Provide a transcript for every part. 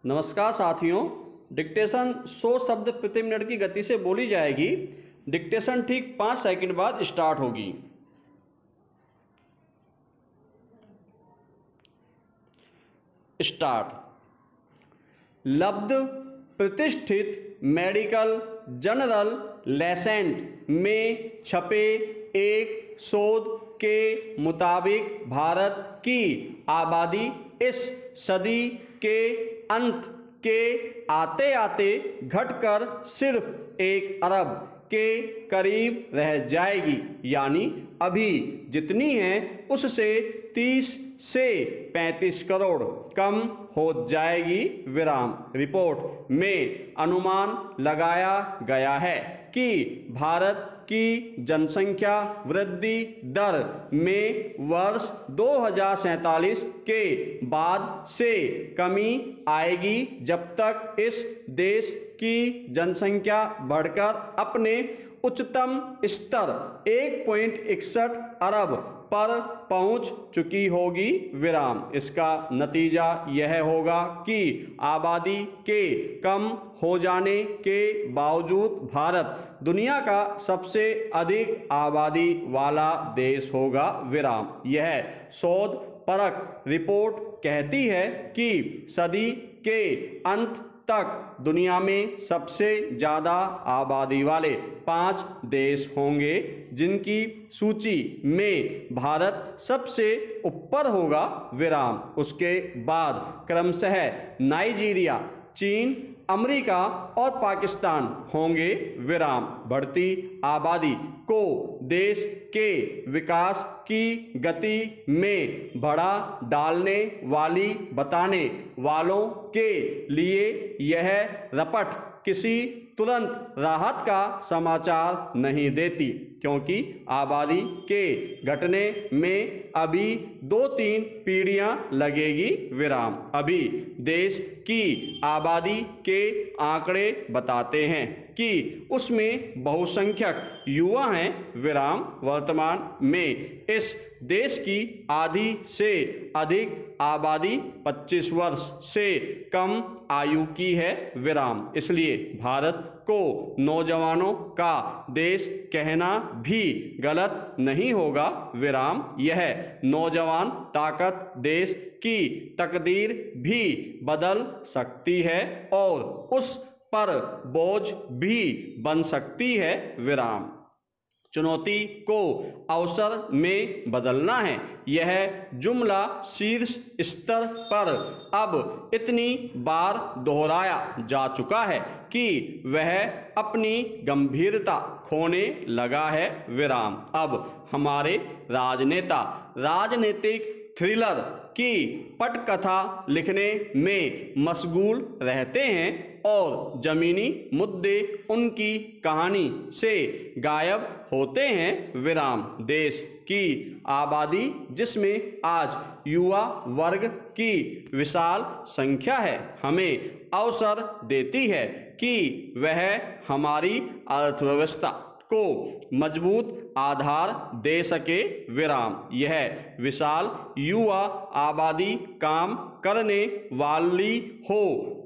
नमस्कार साथियों। डिक्टेशन 100 शब्द प्रति मिनट की गति से बोली जाएगी। डिक्टेशन ठीक 5 सेकंड बाद स्टार्ट होगी। स्टार्ट। लब्ध प्रतिष्ठित मेडिकल जर्नल लेसेंट में छपे एक शोध के मुताबिक भारत की आबादी इस सदी के अंत के आते आते घटकर सिर्फ 1 अरब के करीब रह जाएगी, यानी अभी जितनी है उससे 30 से 35 करोड़ कम हो जाएगी। विराम। रिपोर्ट में अनुमान लगाया गया है कि भारत की जनसंख्या वृद्धि दर में वर्ष 2047 के बाद से कमी आएगी, जब तक इस देश की जनसंख्या बढ़कर अपने उच्चतम स्तर 1.61 अरब पर पहुंच चुकी होगी। विराम। इसका नतीजा यह होगा कि आबादी के कम हो जाने के बावजूद भारत दुनिया का सबसे अधिक आबादी वाला देश होगा। विराम। यह शोध परख रिपोर्ट कहती है कि सदी के अंत तक दुनिया में सबसे ज़्यादा आबादी वाले 5 देश होंगे, जिनकी सूची में भारत सबसे ऊपर होगा। विराम। उसके बाद क्रमशः नाइजीरिया, चीन, अमेरिका और पाकिस्तान होंगे। विराम। बढ़ती आबादी को देश के विकास की गति में बढ़ा डालने वाली बताने वालों के लिए यह रपट किसी तुरंत राहत का समाचार नहीं देती, क्योंकि आबादी के घटने में अभी 2-3 पीढ़ियां लगेगी। विराम। अभी देश की आबादी के आंकड़े बताते हैं कि उसमें बहुसंख्यक युवा हैं। विराम। वर्तमान में इस देश की आधी से अधिक आबादी 25 वर्ष से कम आयु की है। विराम। इसलिए भारत को नौजवानों का देश कहना भी गलत नहीं होगा। विराम। यह नौजवान ताकत देश की तकदीर भी बदल सकती है और उस पर बोझ भी बन सकती है। विराम। चुनौती को अवसर में बदलना है। यह जुमला शीर्ष स्तर पर अब इतनी बार दोहराया जा चुका है कि वह अपनी गंभीरता खोने लगा है। विराम। अब हमारे राजनेता राजनीतिक थ्रिलर की पटकथा लिखने में मशगूल रहते हैं और जमीनी मुद्दे उनकी कहानी से गायब होते हैं। विराम। देश की आबादी, जिसमें आज युवा वर्ग की विशाल संख्या है, हमें अवसर देती है कि वह हमारी अर्थव्यवस्था को मजबूत आधार दे सके। विराम। यह विशाल युवा आबादी काम करने वाली हो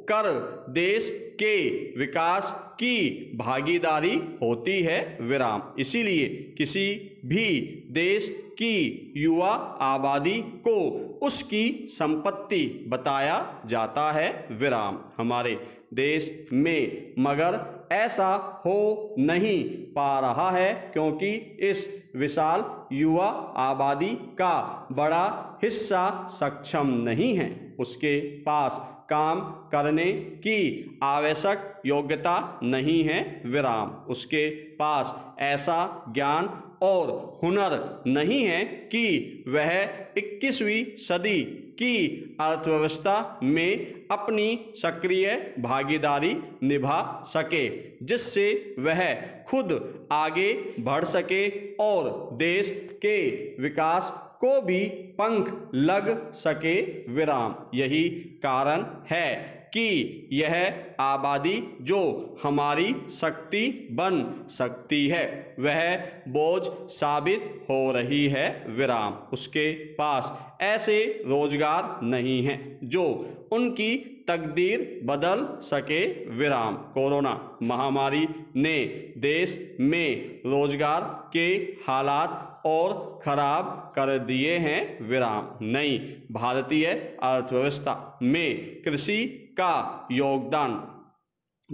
कर देश के विकास की भागीदारी होती है। विराम। इसीलिए किसी भी देश की युवा आबादी को उसकी संपत्ति बताया जाता है। विराम। हमारे देश में मगर ऐसा हो नहीं पा रहा है, क्योंकि इस विशाल युवा आबादी का बड़ा हिस्सा सक्षम नहीं है। उसके पास काम करने की आवश्यक योग्यता नहीं है। विराम। उसके पास ऐसा ज्ञान और हुनर नहीं है कि वह 21वीं सदी की अर्थव्यवस्था में अपनी सक्रिय भागीदारी निभा सके, जिससे वह खुद आगे बढ़ सके और देश के विकास को भी पंख लग सके। विराम। यही कारण है कि यह आबादी जो हमारी शक्ति बन सकती है वह बोझ साबित हो रही है विराम। उसके पास ऐसे रोजगार नहीं है जो उनकी तकदीर बदल सके विराम। कोरोना महामारी ने देश में रोजगार के हालात और खराब कर दिए हैं विराम। नई भारतीय अर्थव्यवस्था में कृषि का योगदान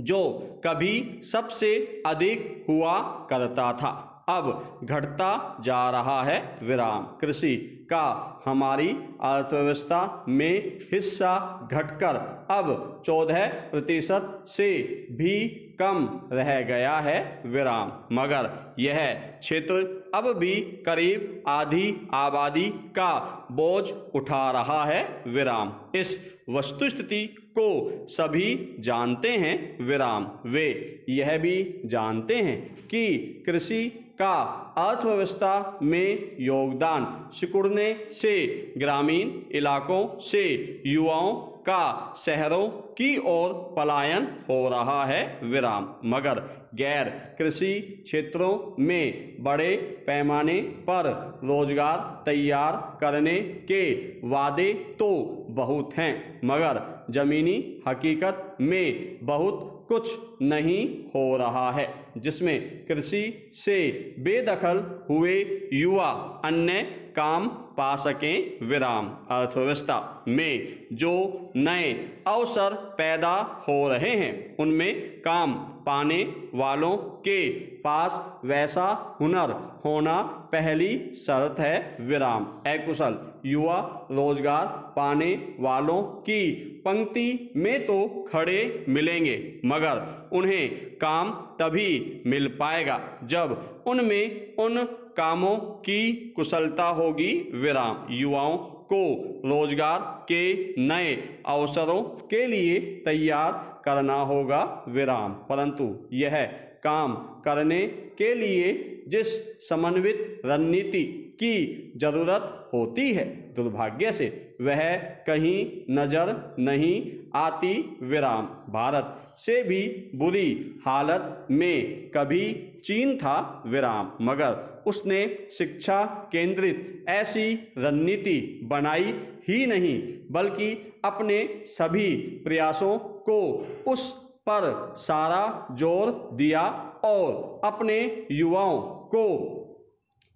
जो कभी सबसे अधिक हुआ करता था अब घटता जा रहा है विराम। कृषि का हमारी अर्थव्यवस्था में हिस्सा घटकर अब 14% से भी कम रह गया है विराम। मगर यह क्षेत्र अब भी करीब आधी आबादी का बोझ उठा रहा है विराम। इस वस्तुस्थिति को सभी जानते हैं विराम। वे यह भी जानते हैं कि कृषि का अर्थव्यवस्था में योगदान सिकुड़ने से ग्रामीण इलाकों से युवाओं का शहरों की ओर पलायन हो रहा है विराम। मगर गैर कृषि क्षेत्रों में बड़े पैमाने पर रोजगार तैयार करने के वादे तो बहुत हैं मगर जमीनी हकीकत में बहुत कुछ नहीं हो रहा है जिसमें कृषि से बेदखल हुए युवा अन्य काम पा सकें विराम। अर्थव्यवस्था में जो नए अवसर पैदा हो रहे हैं उनमें काम पाने वालों के पास वैसा हुनर होना पहली शर्त है विराम। अकुशल युवा रोजगार पाने वालों की पंक्ति में तो खड़े मिलेंगे मगर उन्हें काम तभी मिल पाएगा जब उनमें उन कामों की कुशलता होगी विराम। युवाओं को रोजगार के नए अवसरों के लिए तैयार करना होगा विराम। परंतु यह काम करने के लिए जिस समन्वित रणनीति की जरूरत होती है दुर्भाग्य से वह कहीं नजर नहीं आती विराम। भारत से भी बुरी हालत में कभी चीन था विराम मगर उसने शिक्षा केंद्रित ऐसी रणनीति बनाई ही नहीं बल्कि अपने सभी प्रयासों को उस पर सारा जोर दिया और अपने युवाओं को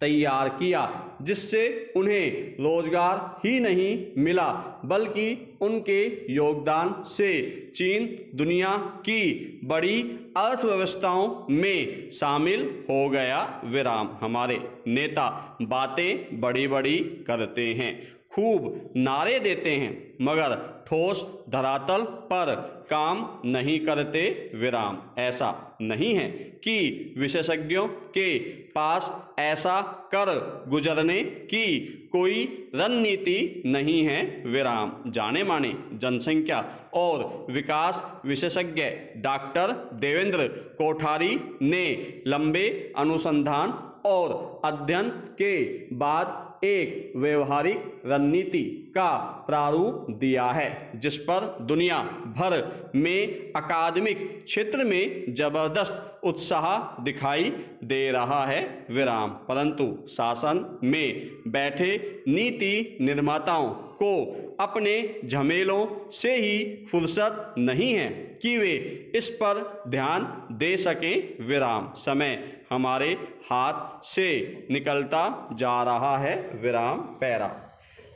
तैयार किया जिससे उन्हें रोजगार ही नहीं मिला बल्कि उनके योगदान से चीन दुनिया की बड़ी अर्थव्यवस्थाओं में शामिल हो गया विराम। हमारे नेता बातें बड़ी बड़ी करते हैं खूब नारे देते हैं मगर ठोस धरातल पर काम नहीं करते विराम। ऐसा नहीं है कि विशेषज्ञों के पास ऐसा कर गुजरने की कोई रणनीति नहीं है विराम। जाने माने जनसंख्या और विकास विशेषज्ञ डॉक्टर देवेंद्र कोठारी ने लंबे अनुसंधान और अध्ययन के बाद एक व्यवहारिक रणनीति का प्रारूप दिया है जिस पर दुनिया भर में अकादमिक क्षेत्र में जबरदस्त उत्साह दिखाई दे रहा है विराम। परंतु शासन में बैठे नीति निर्माताओं को अपने झमेलों से ही फुर्सत नहीं है कि वे इस पर ध्यान दे सकें विराम। समय हमारे हाथ से निकलता जा रहा है विराम। पैरा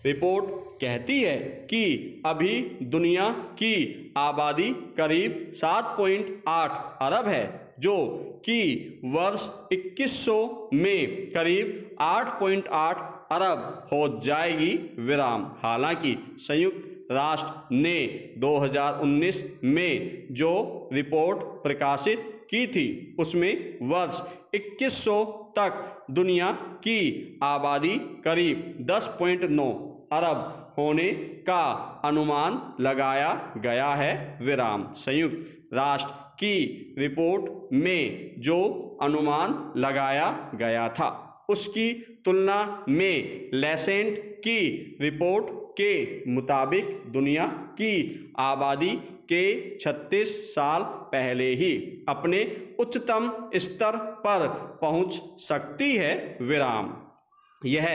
रिपोर्ट कहती है कि अभी दुनिया की आबादी करीब 7.8 अरब है जो कि वर्ष 2100 में करीब 8.8 अरब हो जाएगी विराम। हालांकि संयुक्त राष्ट्र ने 2019 में जो रिपोर्ट प्रकाशित की थी उसमें वर्ष 2100 तक दुनिया की आबादी करीब 10.9 अरब होने का अनुमान लगाया गया है विराम। संयुक्त राष्ट्र की रिपोर्ट में जो अनुमान लगाया गया था उसकी तुलना में लेसेंट की रिपोर्ट के मुताबिक दुनिया की आबादी के 36 साल पहले ही अपने उच्चतम स्तर पर पहुंच सकती है विराम। यह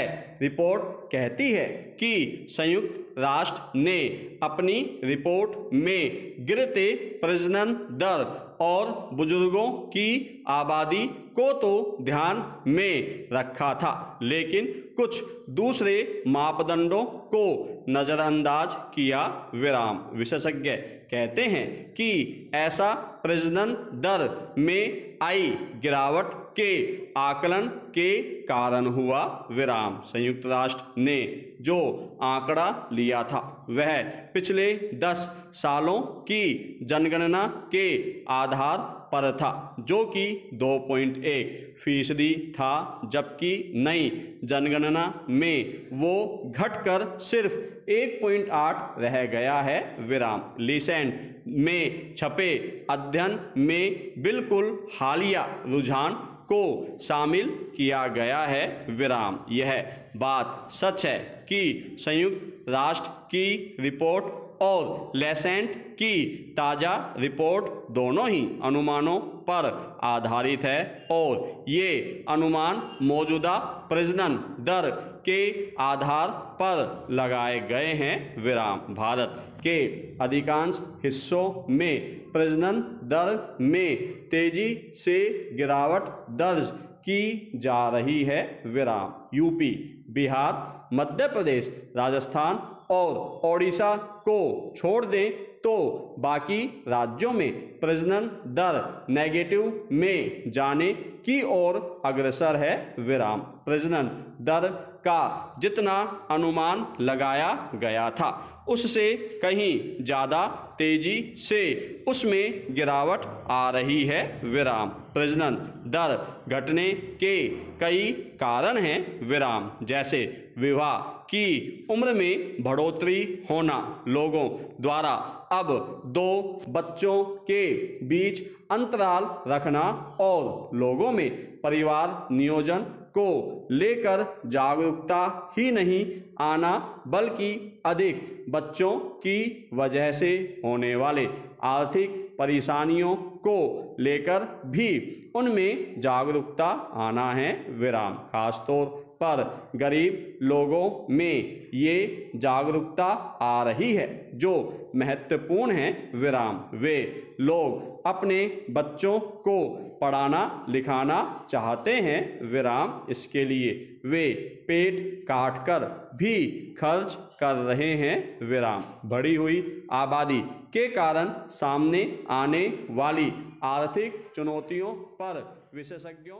रिपोर्ट कहती है कि संयुक्त राष्ट्र ने अपनी रिपोर्ट में गिरते प्रजनन दर और बुजुर्गों की आबादी को तो ध्यान में रखा था, लेकिन कुछ दूसरे मापदंडों को नज़रअंदाज किया विराम। विशेषज्ञ कहते हैं कि ऐसा प्रजनन दर में आई गिरावट के आकलन के कारण हुआ विराम। संयुक्त राष्ट्र ने जो आंकड़ा लिया था वह पिछले 10 सालों की जनगणना के आधार पर था, जो कि 2.1% था, जबकि नई जनगणना में वो घटकर सिर्फ 1.8 रह गया है विराम। लीसेंट में छपे अध्ययन में बिल्कुल हालिया रुझान को शामिल किया गया है विराम। यह बात सच है कि संयुक्त राष्ट्र की रिपोर्ट और लेसेंट की ताज़ा रिपोर्ट दोनों ही अनुमानों पर आधारित है और ये अनुमान मौजूदा प्रजनन दर के आधार पर लगाए गए हैं विराम। भारत के अधिकांश हिस्सों में प्रजनन दर में तेजी से गिरावट दर्ज की जा रही है विराम। यूपी, बिहार, मध्य प्रदेश, राजस्थान और ओडिशा को छोड़ दें तो बाकी राज्यों में प्रजनन दर नेगेटिव में जाने की ओर अग्रसर है विराम। प्रजनन दर का जितना अनुमान लगाया गया था उससे कहीं ज़्यादा तेजी से उसमें गिरावट आ रही है विराम। प्रजनन दर घटने के कई कारण हैं विराम, जैसे विवाह की उम्र में बढ़ोतरी होना, लोगों द्वारा अब 2 बच्चों के बीच अंतराल रखना और लोगों में परिवार नियोजन को लेकर जागरूकता ही नहीं आना, बल्कि अधिक बच्चों की वजह से होने वाले आर्थिक परेशानियों को लेकर भी उनमें जागरूकता आना है विराम। खासतौर पर गरीब लोगों में ये जागरूकता आ रही है जो महत्वपूर्ण है विराम। वे लोग अपने बच्चों को पढ़ाना लिखाना चाहते हैं विराम, इसके लिए वे पेट काट कर भी खर्च कर रहे हैं विराम। बढ़ी हुई आबादी के कारण सामने आने वाली आर्थिक चुनौतियों पर विशेषज्ञों